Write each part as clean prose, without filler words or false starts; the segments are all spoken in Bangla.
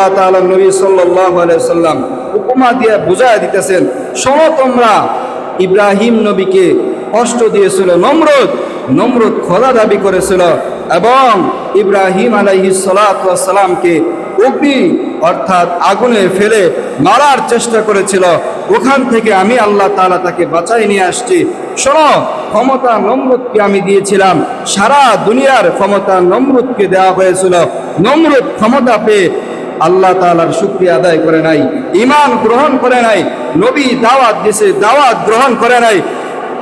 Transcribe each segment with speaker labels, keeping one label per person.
Speaker 1: আল্লাহ তাআলা নবী সাল্লাল্লাহু আলাইহি সাল্লাম উপমা দিয়ে বুঝায় দিতেছেন, শোনো তোমরা, ইব্রাহিম নবীকে কষ্ট দিয়েছিল নমরুদ খোদা দাবি করেছিল এবং ইব্রাহিম আলাইহিস সালাতু ওয়াস সালামকে অগ্নি অর্থাৎ আগুনে ফেলে মারার চেষ্টা করেছিল। ওখান থেকে আমি আল্লাহ তাআলা তাকে বাঁচাই নিয়ে আসছি। শোনো, ক্ষমতা নমরুদকে আমি দিয়েছিলাম, সারা দুনিয়ার ক্ষমতা নমরুদকে দেওয়া হয়েছিল। নমরুদ ক্ষমতা পেয়ে আল্লাহ তাআলার শুকরিয়া আদায় করে নাই, ঈমান গ্রহণ করে নাই, নবী দাওয়াত দিয়েছে, দাওয়াত গ্রহণ করে নাই।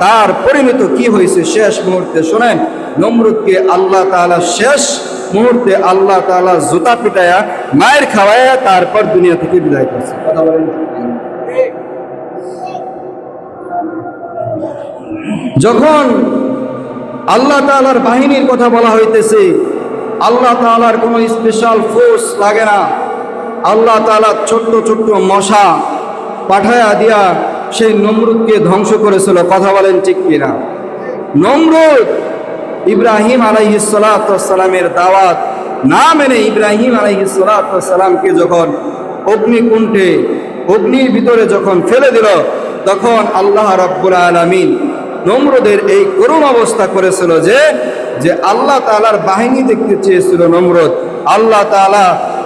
Speaker 1: তার পরিণত কি হয়েছে শেষ মুহূর্তে শোনেন। নমরুদকে আল্লাহ তাআলা শেষ মুহূর্তে আল্লাহ তাআলা জুতা পিটায়া মায়ের খাওয়ায়া তারপর দুনিয়া থেকে বিদায় করছে। কথা বলেন। যখন আল্লাহ তাআলার বাহিনীর কথা বলা হইতেছে, আল্লাহ তাআলার কোনো স্পেশাল ফোর্স লাগে না। আল্লাহ তাআলা ছোট্ট ছোট্ট মশা পাঠায়া দিয়া সেই নমরুদকে ধ্বংস করেছিল। কথা বলেন ঠিক কিনা? নমরুদ ইব্রাহিম আলাইহিস সালাতু ওয়াস সালামের দাওয়াত না মেনে ইব্রাহিম আলাইহিস সালাতু ওয়াস সালামকে যখন অগ্নিকুণ্ডে অগ্নির ভিতরে যখন ফেলে দিল, তখন আল্লাহ রাব্বুল আলামিন নমরুদের এই করুণ অবস্থা করেছিল যে আল্লাহ তাআলার বাহিনী দেখতে চেয়েছিল নমরুদ। আল্লাহ তাআলা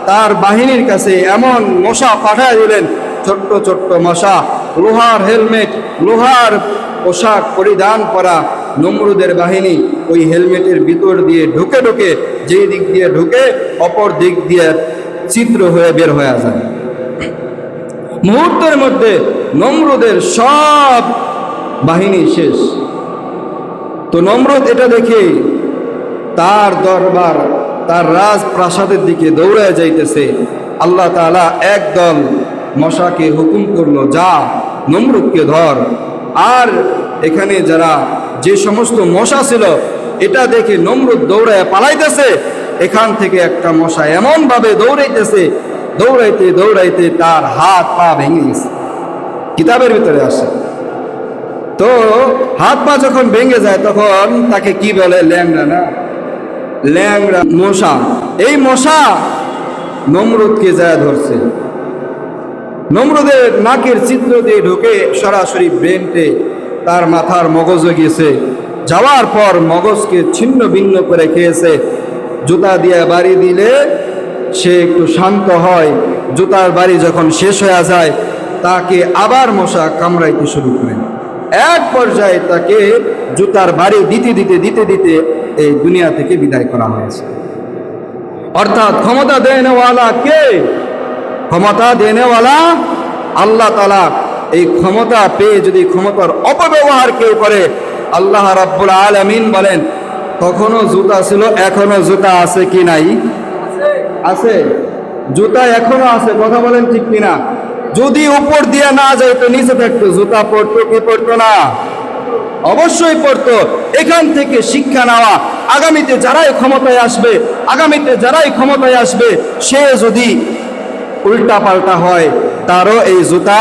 Speaker 1: তার বাহিনীর কাছে এমন মশা পাঠায় দিলেন, ছোট্ট ছোট্ট মশা, লোহার হেলমেট, লোহার পোশাক পরিধান করা নমরুদের বাহিনী ওই হেলমেটের ভিতর দিয়ে ঢুকে ঢুকে যেই দিক দিয়ে ঢুকে অপর দিক দিয়ে ছিদ্র হয়ে বের হয়ে যায়। মুহূর্তের মধ্যে নমরুদের সব বাহিনী শেষ। তো নমরুদ এটা দেখে তার দরবার, তার রাজপ্রাসাদের দিকে দৌড়ায় যাইতেছে। আল্লাহ তাআলা একদল মশাকে হুকুম করলো, যা নমরুদকে ধর। আর এখানে যারা যে সমস্ত মশা ছিল, এটা দেখে নমরুদ দৌড়ায় পালাইতেছে। এখান থেকে একটা মশা এমন ভাবে দৌড়াইতেছে, দৌড়াইতে দৌড়াইতে তার হাত পা ভেঙে গেছে। কিতাবের ভিতরে আসে। তো হাত পা যখন ভেঙে যায় তখন তাকে কি বলে? ল্যাংড়া। না, ল্যাংড়া মশা। এই মশা নমরুদকে যায় ধরছে। নমরুদের নাকের ছিদ্র দিয়ে ঢুকে সরাসরি ব্রেনটে তার মাথার মগজে গিয়েছে। যাওয়ার পর মগজকে ছিন্ন ভিন্ন করে খেয়েছে। জুতা দিয়ে বাড়ি দিলে সে একটু শান্ত হয়। জুতার বাড়ি যখন শেষ হয়ে যায়, তাকে আবার মশা কামড়াইতে শুরু করে। এক পর্যায়ে তাকে জুতার বাড়ি দিতে দিতে দিতে দিতে এই দুনিয়া থেকে বিদায় করা হয়েছে। অর্থাৎ ক্ষমতা দেনেওয়ালা কে? ক্ষমতা দেনেওয়ালা আল্লাহ তাআলা। এই ক্ষমতা পেয়ে যদি ক্ষমতার অপব্যবহার কেউ করে, আল্লাহ রাব্বুল আলামিন বলেন, তখনও জুতা ছিল, এখনো জুতা আছে কি নাই? আছে, জুতা এখনো আছে। কথা বলেন ঠিক কিনা? যদি উপর দিয়ে না যায় তো নিচে থাকতো, জুতা পড়তো কি পড়তো না? অবশ্যই পড়তো। এখান থেকে শিক্ষা নেওয়া, আগামীতে যারাই ক্ষমতায় আসবে সে যদি উল্টা পাল্টা হয়, তারও এই জুতা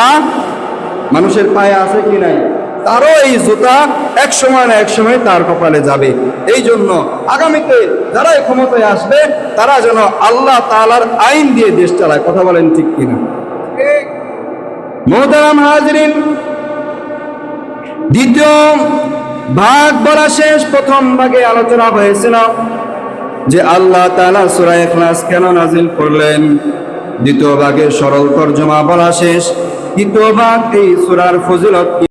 Speaker 1: মানুষের পায়ে আছে কি নাই, তারও এই জুতা এক সময় না এক সময় তার কপালে যাবে। এই জন্য আগামীতে যারাই ক্ষমতায় আসবে তারা যেন আল্লাহ তাআলার আইন দিয়ে দেশ চালায়। কথা বলেন ঠিক কিনা? মুহতারাম হাজরিন, দ্বিতীয় ভাগ বলা শেষ। প্রথম ভাগে আলোচনা হয়েছিল যে আল্লাহ তাআলা সূরা ইখলাস কেন নাজিল করলেন। দ্বিতীয় ভাগে সরল তরজমা বলা শেষ। তৃতীয় ভাগ এই সূরার ফজিলত।